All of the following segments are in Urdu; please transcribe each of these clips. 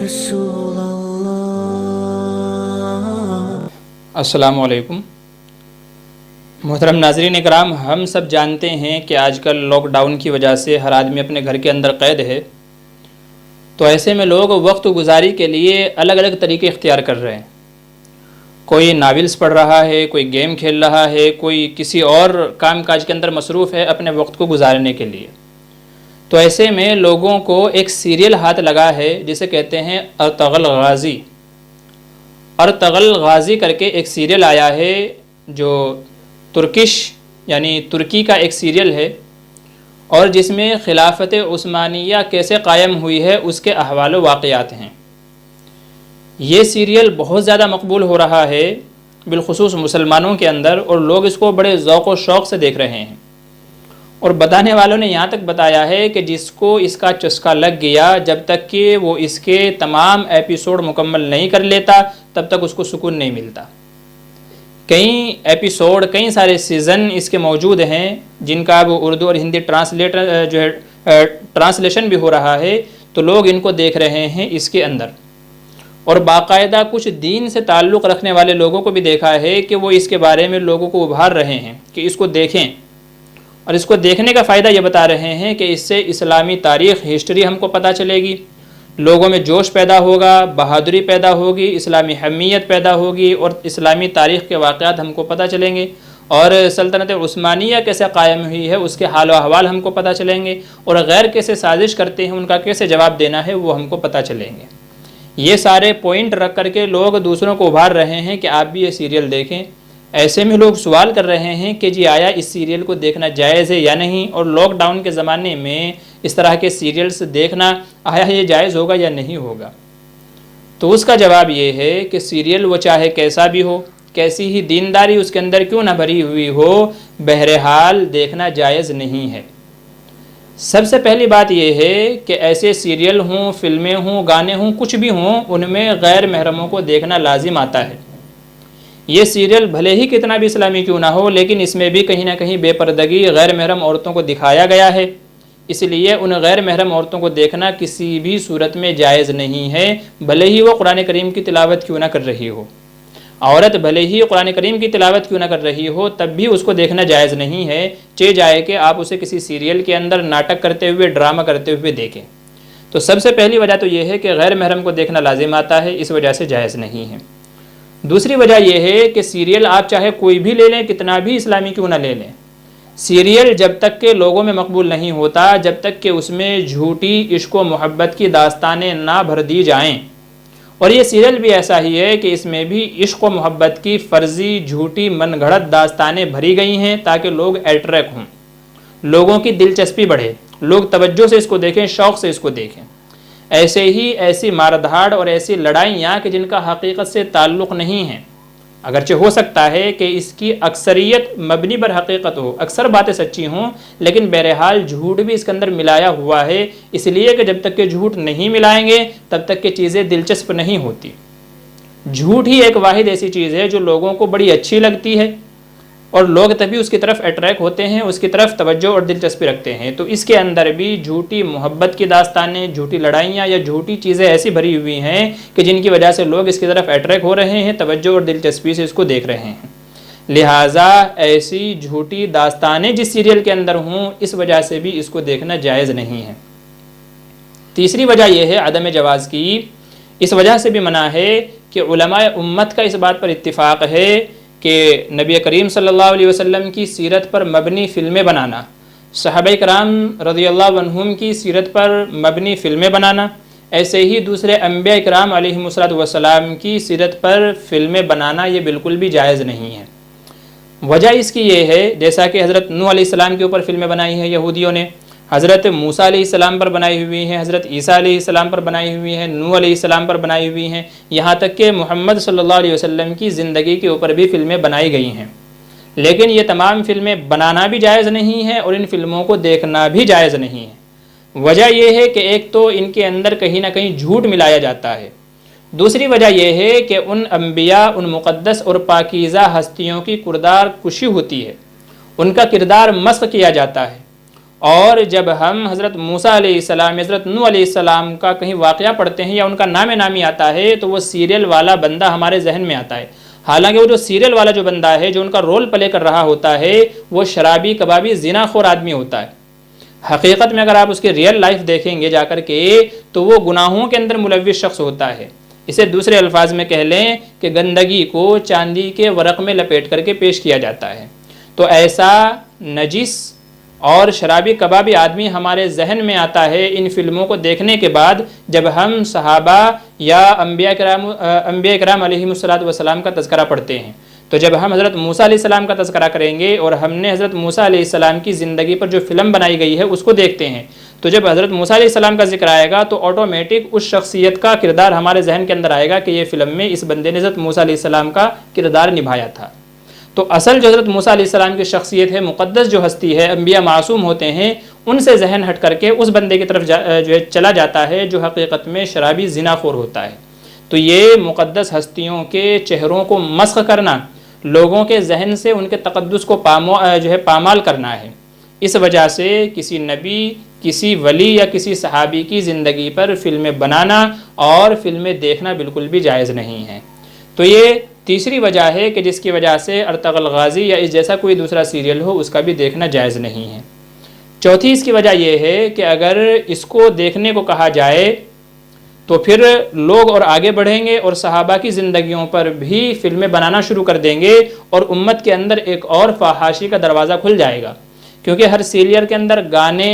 رسول اللہ۔ السلام علیکم محترم ناظرین اکرام، ہم سب جانتے ہیں کہ آج کل لاک ڈاؤن کی وجہ سے ہر آدمی اپنے گھر کے اندر قید ہے، تو ایسے میں لوگ وقت گزاری کے لیے الگ الگ طریقے اختیار کر رہے ہیں۔ کوئی ناولز پڑھ رہا ہے، کوئی گیم کھیل رہا ہے، کوئی کسی اور کام کاج کے اندر مصروف ہے اپنے وقت کو گزارنے کے لیے۔ تو ایسے میں لوگوں کو ایک سیریل ہاتھ لگا ہے جسے کہتے ہیں ارطغرل غازی۔ ارطغرل غازی کر کے ایک سیریل آیا ہے جو ترکش یعنی ترکی کا ایک سیریل ہے، اور جس میں خلافت عثمانیہ کیسے قائم ہوئی ہے اس کے احوال و واقعات ہیں۔ یہ سیریل بہت زیادہ مقبول ہو رہا ہے بالخصوص مسلمانوں کے اندر، اور لوگ اس کو بڑے ذوق و شوق سے دیکھ رہے ہیں، اور بتانے والوں نے یہاں تک بتایا ہے کہ جس کو اس کا چسکا لگ گیا، جب تک کہ وہ اس کے تمام ایپیسوڈ مکمل نہیں کر لیتا تب تک اس کو سکون نہیں ملتا۔ کئی ایپیسوڈ، کئی سارے سیزن اس کے موجود ہیں جن کا وہ اردو اور ہندی ٹرانسلیشن بھی ہو رہا ہے، تو لوگ ان کو دیکھ رہے ہیں اس کے اندر۔ اور باقاعدہ کچھ دین سے تعلق رکھنے والے لوگوں کو بھی دیکھا ہے کہ وہ اس کے بارے میں لوگوں کو ابھار رہے ہیں کہ اس کو دیکھیں، اور اس کو دیکھنے کا فائدہ یہ بتا رہے ہیں کہ اس سے اسلامی تاریخ، ہسٹری ہم کو پتہ چلے گی، لوگوں میں جوش پیدا ہوگا، بہادری پیدا ہوگی، اسلامی حمیت پیدا ہوگی، اور اسلامی تاریخ کے واقعات ہم کو پتہ چلیں گے، اور سلطنت عثمانیہ کیسے قائم ہوئی ہے اس کے حال و احوال ہم کو پتہ چلیں گے، اور غیر کیسے سازش کرتے ہیں ان کا کیسے جواب دینا ہے وہ ہم کو پتہ چلیں گے۔ یہ سارے پوائنٹ رکھ کر کے لوگ دوسروں کو ابھار رہے ہیں کہ آپ بھی یہ سیریل دیکھیں۔ ایسے میں لوگ سوال کر رہے ہیں کہ جی آیا اس سیریل کو دیکھنا جائز ہے یا نہیں، اور لاک ڈاؤن کے زمانے میں اس طرح کے سیریلز دیکھنا آیا یہ جائز ہوگا یا نہیں ہوگا؟ تو اس کا جواب یہ ہے کہ سیریل وہ چاہے کیسا بھی ہو، کیسی ہی دینداری اس کے اندر کیوں نہ بھری ہوئی ہو، بہرحال دیکھنا جائز نہیں ہے۔ سب سے پہلی بات یہ ہے کہ ایسے سیریل ہوں، فلمیں ہوں، گانے ہوں، کچھ بھی ہوں، ان میں غیر محرموں کو دیکھنا لازم آتا ہے۔ یہ سیریل بھلے ہی کتنا بھی اسلامی کیوں نہ ہو، لیکن اس میں بھی کہیں نہ کہیں بے پردگی، غیر محرم عورتوں کو دکھایا گیا ہے، اس لیے ان غیر محرم عورتوں کو دیکھنا کسی بھی صورت میں جائز نہیں ہے، بھلے ہی وہ قرآن کریم کی تلاوت کیوں نہ کر رہی ہو۔ عورت بھلے ہی قرآن کریم کی تلاوت کیوں نہ کر رہی ہو تب بھی اس کو دیکھنا جائز نہیں ہے، چاہے جائے کہ آپ اسے کسی سیریل کے اندر ناٹک کرتے ہوئے، ڈرامہ کرتے ہوئے دیکھیں۔ تو سب سے پہلی وجہ تو یہ ہے کہ غیر محرم کو دیکھنا لازم آتا ہے، اس وجہ سے جائز نہیں ہے۔ دوسری وجہ یہ ہے کہ سیریل آپ چاہے کوئی بھی لے لیں، کتنا بھی اسلامی کیوں نہ لے لیں، سیریل جب تک کہ لوگوں میں مقبول نہیں ہوتا، جب تک کہ اس میں جھوٹی عشق و محبت کی داستانیں نہ بھر دی جائیں، اور یہ سیریل بھی ایسا ہی ہے کہ اس میں بھی عشق و محبت کی فرضی، جھوٹی، من گھڑت داستانیں بھری گئی ہیں تاکہ لوگ اٹریکٹ ہوں، لوگوں کی دلچسپی بڑھے، لوگ توجہ سے اس کو دیکھیں، شوق سے اس کو دیکھیں۔ ایسے ہی ایسی مار دھاڑ اور ایسی لڑائیاں کہ جن کا حقیقت سے تعلق نہیں ہے، اگرچہ ہو سکتا ہے کہ اس کی اکثریت مبنی بر حقیقت ہو، اکثر باتیں سچی ہوں، لیکن بہرحال جھوٹ بھی اس کے اندر ملایا ہوا ہے، اس لیے کہ جب تک کہ جھوٹ نہیں ملائیں گے تب تک کہ چیزیں دلچسپ نہیں ہوتی۔ جھوٹ ہی ایک واحد ایسی چیز ہے جو لوگوں کو بڑی اچھی لگتی ہے، اور لوگ تبھی اس کی طرف اٹریکٹ ہوتے ہیں، اس کی طرف توجہ اور دلچسپی رکھتے ہیں۔ تو اس کے اندر بھی جھوٹی محبت کی داستانیں، جھوٹی لڑائیاں یا جھوٹی چیزیں ایسی بھری ہوئی ہیں کہ جن کی وجہ سے لوگ اس کی طرف اٹریکٹ ہو رہے ہیں، توجہ اور دلچسپی سے اس کو دیکھ رہے ہیں۔ لہٰذا ایسی جھوٹی داستانیں جس سیریل کے اندر ہوں، اس وجہ سے بھی اس کو دیکھنا جائز نہیں ہے۔ تیسری وجہ یہ ہے عدم جواز کی، اس وجہ سے بھی منع ہے کہ علماء امت کا اس بات پر اتفاق ہے کہ نبی کریم صلی اللہ علیہ وسلم کی سیرت پر مبنی فلمیں بنانا، صحابہ کرام رضی اللہ عنہم کی سیرت پر مبنی فلمیں بنانا، ایسے ہی دوسرے انبیاء کرام علیہم السلام کی سیرت پر فلمیں بنانا یہ بالکل بھی جائز نہیں ہے۔ وجہ اس کی یہ ہے، جیسا کہ حضرت نوح علیہ السلام کے اوپر فلمیں بنائی ہیں یہودیوں نے، حضرت موسیٰ علیہ السلام پر بنائی ہوئی ہیں، حضرت عیسیٰ علیہ السلام پر بنائی ہوئی ہیں، نوح علیہ السلام پر بنائی ہوئی ہیں، یہاں تک کہ محمد صلی اللہ علیہ وسلم کی زندگی کے اوپر بھی فلمیں بنائی گئی ہیں۔ لیکن یہ تمام فلمیں بنانا بھی جائز نہیں ہے اور ان فلموں کو دیکھنا بھی جائز نہیں ہے۔ وجہ یہ ہے کہ ایک تو ان کے اندر کہیں نہ کہیں جھوٹ ملایا جاتا ہے، دوسری وجہ یہ ہے کہ ان انبیاء، ان مقدس اور پاکیزہ ہستیوں کی کردار کشی ہوتی ہے، ان کا کردار مسخ کیا جاتا ہے، اور جب ہم حضرت موسیٰ علیہ السلام حضرت نوح علیہ السلام کا کہیں واقعہ پڑھتے ہیں یا ان کا نام نامی آتا ہے تو وہ سیریل والا بندہ ہمارے ذہن میں آتا ہے، حالانکہ وہ جو سیریل والا جو بندہ ہے جو ان کا رول پلے کر رہا ہوتا ہے وہ شرابی کبابی زنا خور آدمی ہوتا ہے۔ حقیقت میں اگر آپ اس کی ریئل لائف دیکھیں گے جا کر کے تو وہ گناہوں کے اندر ملوث شخص ہوتا ہے۔ اسے دوسرے الفاظ میں کہہ لیں کہ گندگی کو چاندی کے ورق میں لپیٹ کر کے پیش کیا جاتا ہے۔ تو ایسا نجس اور شرابی کبابی آدمی ہمارے ذہن میں آتا ہے ان فلموں کو دیکھنے کے بعد جب ہم صحابہ یا انبیاء کرام علیہم السلام کا تذکرہ پڑھتے ہیں۔ تو جب ہم حضرت موسیٰ علیہ السلام کا تذکرہ کریں گے اور ہم نے حضرت موسیٰ علیہ السلام کی زندگی پر جو فلم بنائی گئی ہے اس کو دیکھتے ہیں، تو جب حضرت موسیٰ علیہ السلام کا ذکر آئے گا تو آٹومیٹک اس شخصیت کا کردار ہمارے ذہن کے اندر آئے گا کہ یہ فلم میں اس بندے نے حضرت موسیٰ علیہ السلام کا کردار نبھایا تھا۔ تو اصل جو حضرت موسیٰ علیہ السلام کی شخصیت ہے، مقدس جو ہستی ہے، انبیاء معصوم ہوتے ہیں، ان سے ذہن ہٹ کر کے اس بندے کی طرف جو ہے چلا جاتا ہے جو حقیقت میں شرابی زنا خور ہوتا ہے۔ تو یہ مقدس ہستیوں کے چہروں کو مسخ کرنا، لوگوں کے ذہن سے ان کے تقدس کو پامال کرنا ہے۔ اس وجہ سے کسی نبی، کسی ولی یا کسی صحابی کی زندگی پر فلمیں بنانا اور فلمیں دیکھنا بالکل بھی جائز نہیں ہے۔ تو یہ تیسری وجہ ہے کہ جس کی وجہ سے ارطغرل غازی یا اس جیسا کوئی دوسرا سیریل ہو اس کا بھی دیکھنا جائز نہیں ہے۔ چوتھی اس کی وجہ یہ ہے کہ اگر اس کو دیکھنے کو کہا جائے تو پھر لوگ اور آگے بڑھیں گے اور صحابہ کی زندگیوں پر بھی فلمیں بنانا شروع کر دیں گے اور امت کے اندر ایک اور فحاشی کا دروازہ کھل جائے گا، کیونکہ ہر سیریل کے اندر گانے،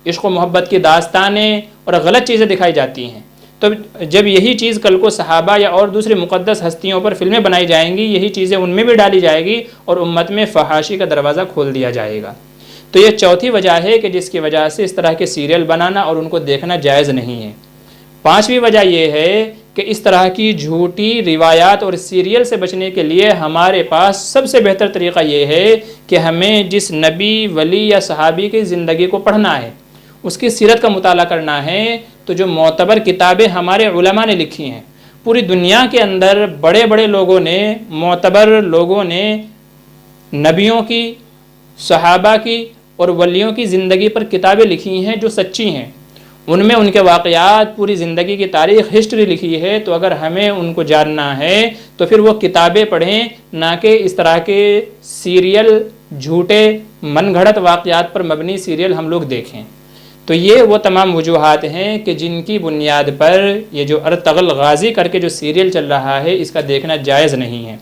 عشق و محبت کی داستانیں اور غلط چیزیں دکھائی جاتی ہیں۔ تو جب یہی چیز کل کو صحابہ یا اور دوسری مقدس ہستیوں پر فلمیں بنائی جائیں گی، یہی چیزیں ان میں بھی ڈالی جائے گی اور امت میں فحاشی کا دروازہ کھول دیا جائے گا۔ تو یہ چوتھی وجہ ہے کہ جس کی وجہ سے اس طرح کے سیریل بنانا اور ان کو دیکھنا جائز نہیں ہے۔ پانچویں وجہ یہ ہے کہ اس طرح کی جھوٹی روایات اور سیریل سے بچنے کے لیے ہمارے پاس سب سے بہتر طریقہ یہ ہے کہ ہمیں جس نبی، ولی یا صحابی کی زندگی کو پڑھنا ہے، اس کی سیرت کا مطالعہ کرنا ہے، تو جو معتبر کتابیں ہمارے علماء نے لکھی ہیں، پوری دنیا کے اندر بڑے بڑے لوگوں نے، معتبر لوگوں نے نبیوں کی، صحابہ کی اور ولیوں کی زندگی پر کتابیں لکھی ہیں جو سچی ہیں، ان میں ان کے واقعات، پوری زندگی کی تاریخ، ہسٹری لکھی ہے۔ تو اگر ہمیں ان کو جاننا ہے تو پھر وہ کتابیں پڑھیں، نہ کہ اس طرح کے سیریل، جھوٹے من گھڑت واقعات پر مبنی سیریل ہم لوگ دیکھیں۔ تو یہ وہ تمام وجوہات ہیں کہ جن کی بنیاد پر یہ جو ارطغرل غازی کر کے جو سیریل چل رہا ہے اس کا دیکھنا جائز نہیں ہے۔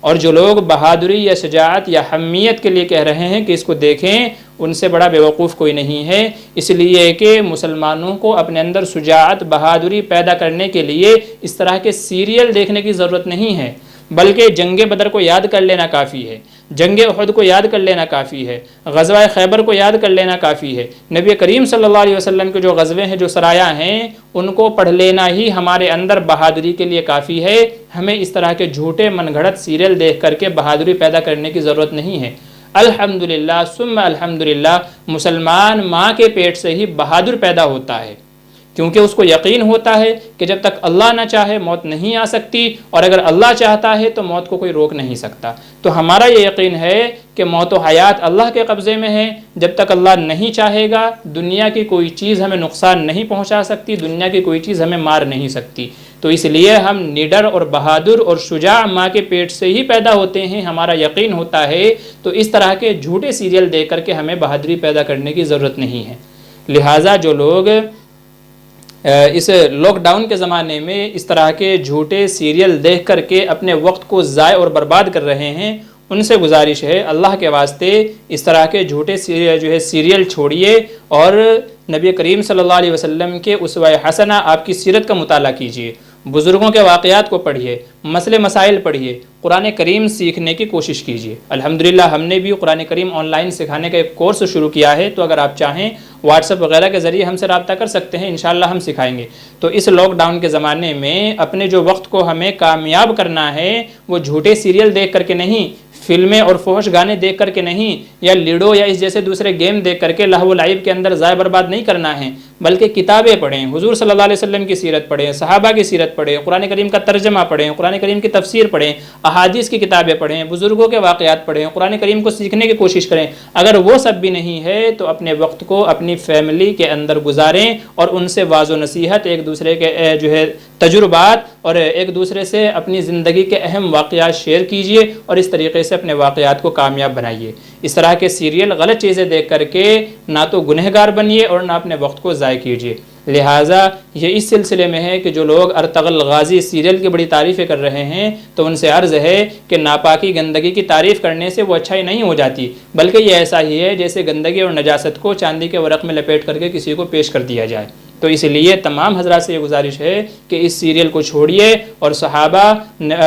اور جو لوگ بہادری یا شجاعت یا حمیت کے لیے کہہ رہے ہیں کہ اس کو دیکھیں، ان سے بڑا بیوقوف کوئی نہیں ہے، اس لیے کہ مسلمانوں کو اپنے اندر شجاعت، بہادری پیدا کرنے کے لیے اس طرح کے سیریل دیکھنے کی ضرورت نہیں ہے، بلکہ جنگ بدر کو یاد کر لینا کافی ہے، جنگ احد کو یاد کر لینا کافی ہے، غزوہ خیبر کو یاد کر لینا کافی ہے۔ نبی کریم صلی اللہ علیہ وسلم کے جو غزوے ہیں، جو سرایہ ہیں، ان کو پڑھ لینا ہی ہمارے اندر بہادری کے لیے کافی ہے۔ ہمیں اس طرح کے جھوٹے من گھڑت سیریل دیکھ کر کے بہادری پیدا کرنے کی ضرورت نہیں ہے۔ الحمدللہ ثم الحمدللہ، مسلمان ماں کے پیٹ سے ہی بہادر پیدا ہوتا ہے، کیونکہ اس کو یقین ہوتا ہے کہ جب تک اللہ نہ چاہے موت نہیں آ سکتی، اور اگر اللہ چاہتا ہے تو موت کو کوئی روک نہیں سکتا۔ تو ہمارا یہ یقین ہے کہ موت و حیات اللہ کے قبضے میں ہے، جب تک اللہ نہیں چاہے گا دنیا کی کوئی چیز ہمیں نقصان نہیں پہنچا سکتی، دنیا کی کوئی چیز ہمیں مار نہیں سکتی۔ تو اس لیے ہم نڈر اور بہادر اور شجاع ماں کے پیٹ سے ہی پیدا ہوتے ہیں، ہمارا یقین ہوتا ہے۔ تو اس طرح کے جھوٹے سیریل دیکھ کر کے ہمیں بہادری پیدا کرنے کی ضرورت نہیں ہے۔ لہٰذا جو لوگ اس لاک ڈاؤن کے زمانے میں اس طرح کے جھوٹے سیریل دیکھ کر کے اپنے وقت کو ضائع اور برباد کر رہے ہیں، ان سے گزارش ہے اللہ کے واسطے اس طرح کے جھوٹے سیریل چھوڑیے اور نبی کریم صلی اللہ علیہ وسلم کے اسوہ حسنہ، آپ کی سیرت کا مطالعہ کیجیے، بزرگوں کے واقعات کو پڑھیے، مسئلے مسائل پڑھیے، قرآن کریم سیکھنے کی کوشش کیجیے۔ الحمدللہ ہم نے بھی قرآن کریم آن لائن سکھانے کا ایک کورس شروع کیا ہے، تو اگر آپ چاہیں واٹس ایپ وغیرہ کے ذریعے ہم سے رابطہ کر سکتے ہیں، انشاءاللہ ہم سکھائیں گے۔ تو اس لاک ڈاؤن کے زمانے میں اپنے جو وقت کو ہمیں کامیاب کرنا ہے، وہ جھوٹے سیریل دیکھ کر کے نہیں، فلمیں اور فحش گانے دیکھ کر کے نہیں، یا لیڈو یا اس جیسے دوسرے گیم دیکھ کر کے لہو و لعب کے اندر ضائع برباد نہیں کرنا ہے، بلکہ کتابیں پڑھیں، حضور صلی اللہ علیہ وسلم کی سیرت پڑھیں، صحابہ کی سیرت پڑھیں، قرآن کریم کا ترجمہ پڑھیں، قرآن کریم کی تفسیر پڑھیں، احادیث کی کتابیں پڑھیں، بزرگوں کے واقعات پڑھیں، قرآن کریم کو سیکھنے کی کوشش کریں۔ اگر وہ سب بھی نہیں ہے تو اپنے وقت کو اپنی فیملی کے اندر گزاریں اور ان سے واعظ و نصیحت، ایک دوسرے کے تجربات اور ایک دوسرے سے اپنی زندگی کے اہم واقعات شیئر کیجئے اور اس طریقے سے اپنے واقعات کو کامیاب بنائیے۔ اس طرح کے سیریل غلط چیزیں دیکھ کر کے نہ تو گنہگار بنیے اور نہ اپنے وقت کو ضائع کیجیے۔ لہٰذا یہ اس سلسلے میں ہے کہ جو لوگ ارطغرل غازی سیریل کی بڑی تعریفیں کر رہے ہیں تو ان سے عرض ہے کہ ناپاکی گندگی کی تعریف کرنے سے وہ اچھائی نہیں ہو جاتی، بلکہ یہ ایسا ہی ہے جیسے گندگی اور نجاست کو چاندی کے ورق میں لپیٹ کر کے کسی کو پیش کر دیا جائے۔ تو اس لیے تمام حضرات سے یہ گزارش ہے کہ اس سیریل کو چھوڑیے اور صحابہ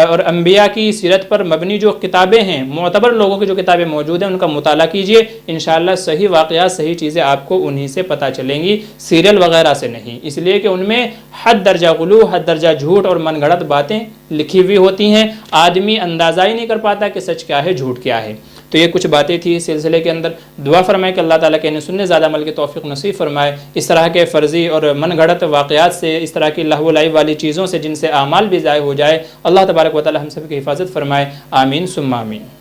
اور انبیاء کی سیرت پر مبنی جو کتابیں ہیں، معتبر لوگوں کی جو کتابیں موجود ہیں، ان کا مطالعہ کیجیے۔ انشاءاللہ صحیح واقعات، صحیح چیزیں آپ کو انہی سے پتہ چلیں گی، سیریل وغیرہ سے نہیں، اس لیے کہ ان میں حد درجہ غلو، حد درجہ جھوٹ اور من گھڑت باتیں لکھی ہوئی ہوتی ہیں، آدمی اندازہ ہی نہیں کر پاتا کہ سچ کیا ہے، جھوٹ کیا ہے۔ تو یہ کچھ باتیں تھی اس سلسلے کے اندر۔ دعا فرمائے کہ اللہ تعالیٰ کے سننے زیادہ عمل کی توفیق نصیب فرمائے۔ اس طرح کے فرضی اور من گھڑت واقعات سے، اس طرح کی لہو و لعب والی چیزوں سے جن سے اعمال بھی ضائع ہو جائے، اللہ تبارک و تعالیٰ ہم سب کی حفاظت فرمائے۔ آمین ثم آمین۔